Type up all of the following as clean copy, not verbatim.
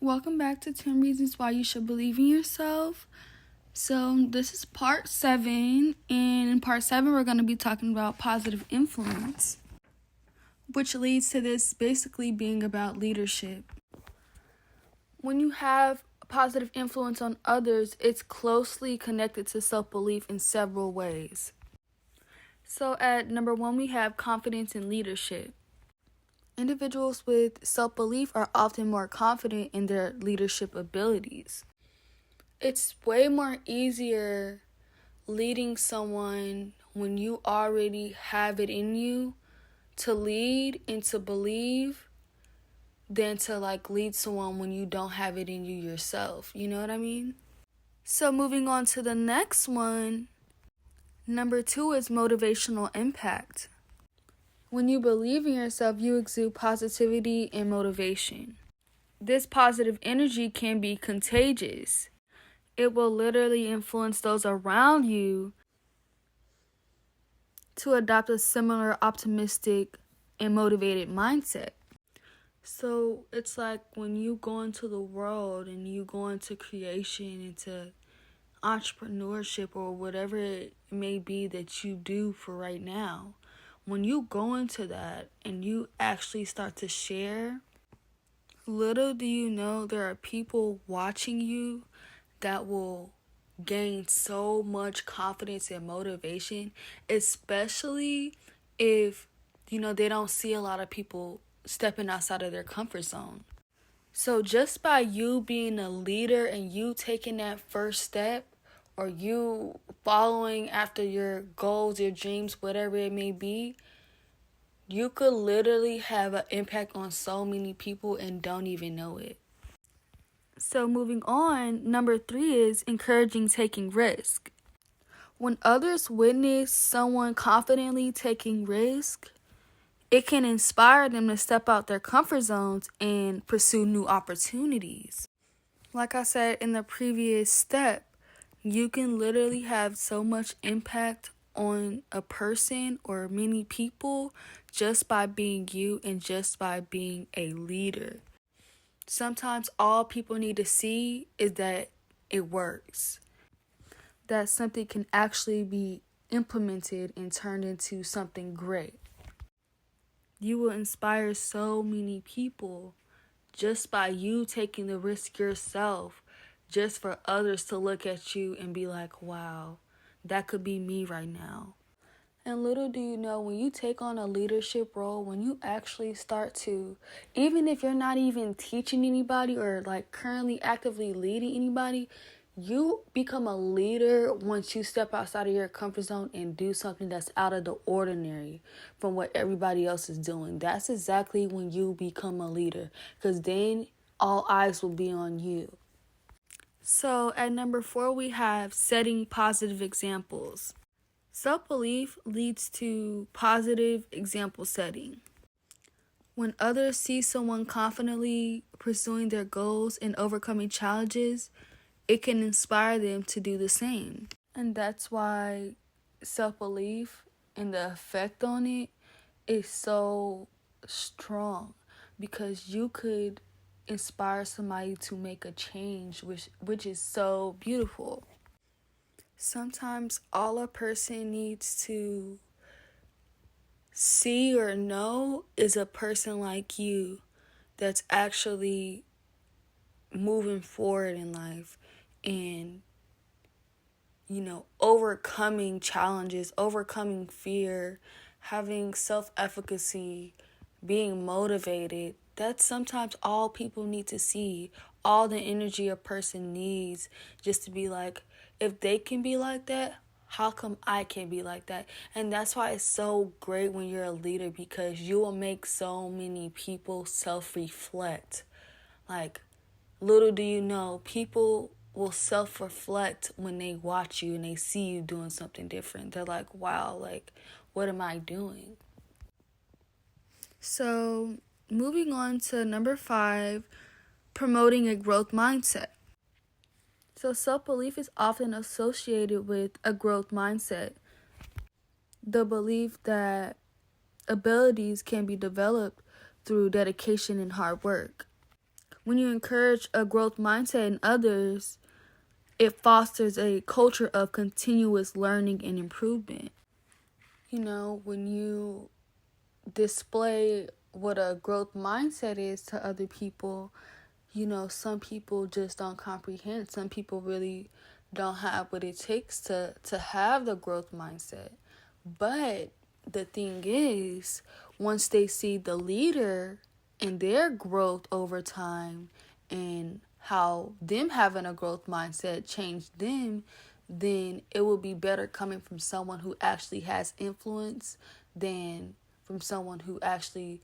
Welcome back to 10 Reasons Why You Should Believe in Yourself. So this is part 7, and in part 7 we're going to be talking about positive influence, which leads to this basically being about leadership. When you have a positive influence on others, it's closely connected to self-belief in several ways. So at number 1, we have confidence in leadership. Individuals with self-belief are often more confident in their leadership abilities. It's way more easier leading someone when you already have it in you to lead and to believe than to lead someone when you don't have it in you yourself. You know what I mean? So moving on to the next one, number 2 is motivational impact. When you believe in yourself, you exude positivity and motivation. This positive energy can be contagious. It will literally influence those around you to adopt a similar optimistic and motivated mindset. So it's like when you go into the world and you go into creation, into entrepreneurship or whatever it may be that you do for right now. When you go into that and you actually start to share, little do you know there are people watching you that will gain so much confidence and motivation, especially if, they don't see a lot of people stepping outside of their comfort zone. So just by you being a leader and you taking that first step, or you following after your goals, your dreams, whatever it may be, you could literally have an impact on so many people and don't even know it. So moving on, number 3 is encouraging taking risk. When others witness someone confidently taking risk, it can inspire them to step out their comfort zones and pursue new opportunities. Like I said in the previous step, you can literally have so much impact on a person or many people just by being you and just by being a leader. Sometimes all people need to see is that it works, that something can actually be implemented and turned into something great. You will inspire so many people just by you taking the risk yourself, just for others to look at you and be like, wow, that could be me right now. And little do you know, when you take on a leadership role, when you actually start to, even if you're not even teaching anybody or currently actively leading anybody, you become a leader once you step outside of your comfort zone and do something that's out of the ordinary from what everybody else is doing. That's exactly when you become a leader, because then all eyes will be on you. So at number 4, we have setting positive examples. Self-belief leads to positive example setting. When others see someone confidently pursuing their goals and overcoming challenges, it can inspire them to do the same. And that's why self-belief and the effect on it is so strong, because you could inspire somebody to make a change, which is so beautiful. Sometimes all a person needs to see or know is a person like you that's actually moving forward in life and, overcoming challenges, overcoming fear, having self-efficacy, being motivated. That's sometimes all people need to see, all the energy a person needs, just to be like, if they can be like that, how come I can't be like that? And that's why it's so great when you're a leader, because you will make so many people self-reflect. Little do you know, people will self-reflect when they watch you and they see you doing something different. They're like, wow, what am I doing? So moving on to number 5, promoting a growth mindset. So self-belief is often associated with a growth mindset. The belief that abilities can be developed through dedication and hard work. When you encourage a growth mindset in others, it fosters a culture of continuous learning and improvement. When you display what a growth mindset is to other people, some people just don't comprehend. Some people really don't have what it takes to have the growth mindset. But the thing is, once they see the leader and their growth over time and how them having a growth mindset changed them, then it will be better coming from someone who actually has influence than from someone who actually,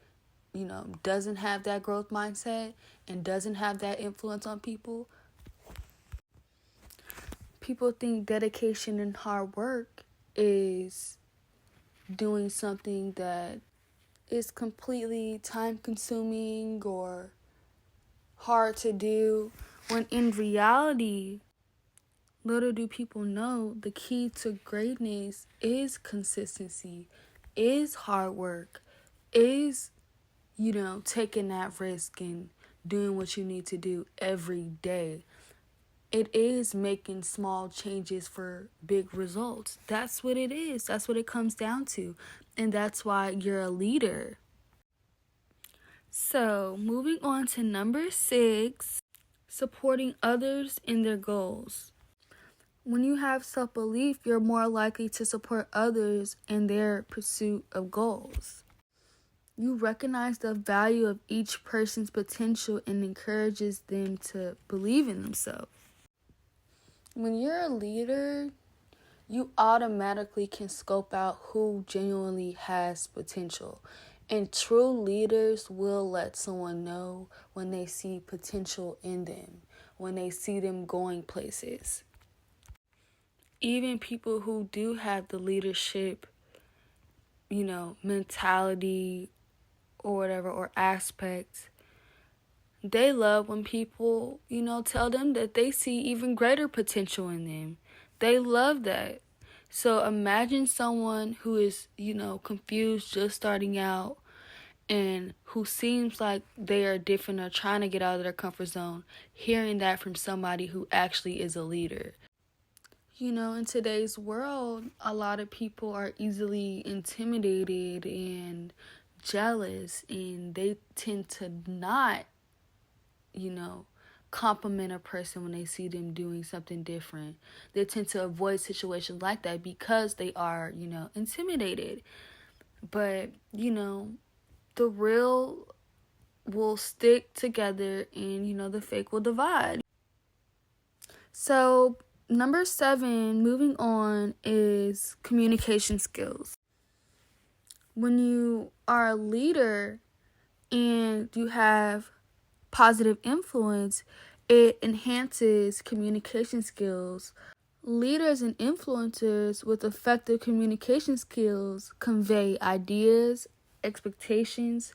doesn't have that growth mindset and doesn't have that influence on people. People think dedication and hard work is doing something that is completely time consuming or hard to do, when in reality, little do people know the key to greatness is consistency, is hard work, is, taking that risk and doing what you need to do every day. It is making small changes for big results. That's what it is. That's what it comes down to. And that's why you're a leader. So, moving on to number 6, supporting others in their goals. When you have self-belief, you're more likely to support others in their pursuit of goals. You recognize the value of each person's potential and encourages them to believe in themselves. When you're a leader, you automatically can scope out who genuinely has potential. And true leaders will let someone know when they see potential in them, when they see them going places. Even people who do have the leadership, mentality or whatever, or aspects, they love when people, tell them that they see even greater potential in them. They love that. So imagine someone who is, confused, just starting out, and who seems like they are different or trying to get out of their comfort zone, hearing that from somebody who actually is a leader. In today's world, a lot of people are easily intimidated and jealous, and they tend to not, compliment a person when they see them doing something different. They tend to avoid situations like that because they are, intimidated. But, the real will stick together and, the fake will divide. So, number 7, moving on, is communication skills. When you are a leader and you have positive influence, it enhances communication skills. Leaders and influencers with effective communication skills convey ideas, expectations,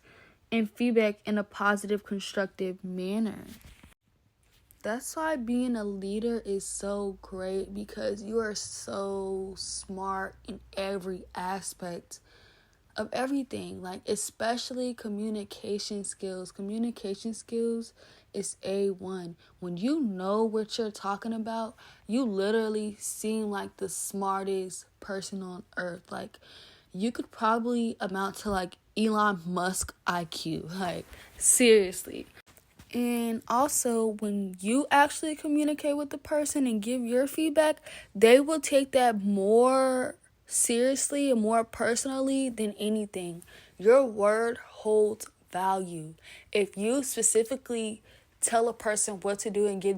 and feedback in a positive, constructive manner. That's why being a leader is so great, because you are so smart in every aspect of everything, like especially communication skills. Communication skills is A1. When you know what you're talking about, you literally seem like the smartest person on earth. Like, you could probably amount to like Elon Musk IQ. Like, seriously. And also, when you actually communicate with the person and give your feedback, they will take that more seriously and more personally than anything. Your word holds value. If you specifically tell a person what to do and give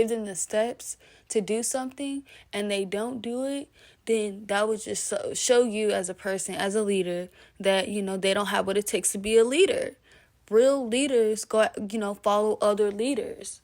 them the steps to do something and they don't do it, then that would just show you as a person, as a leader, that, they don't have what it takes to be a leader. Real leaders follow other leaders.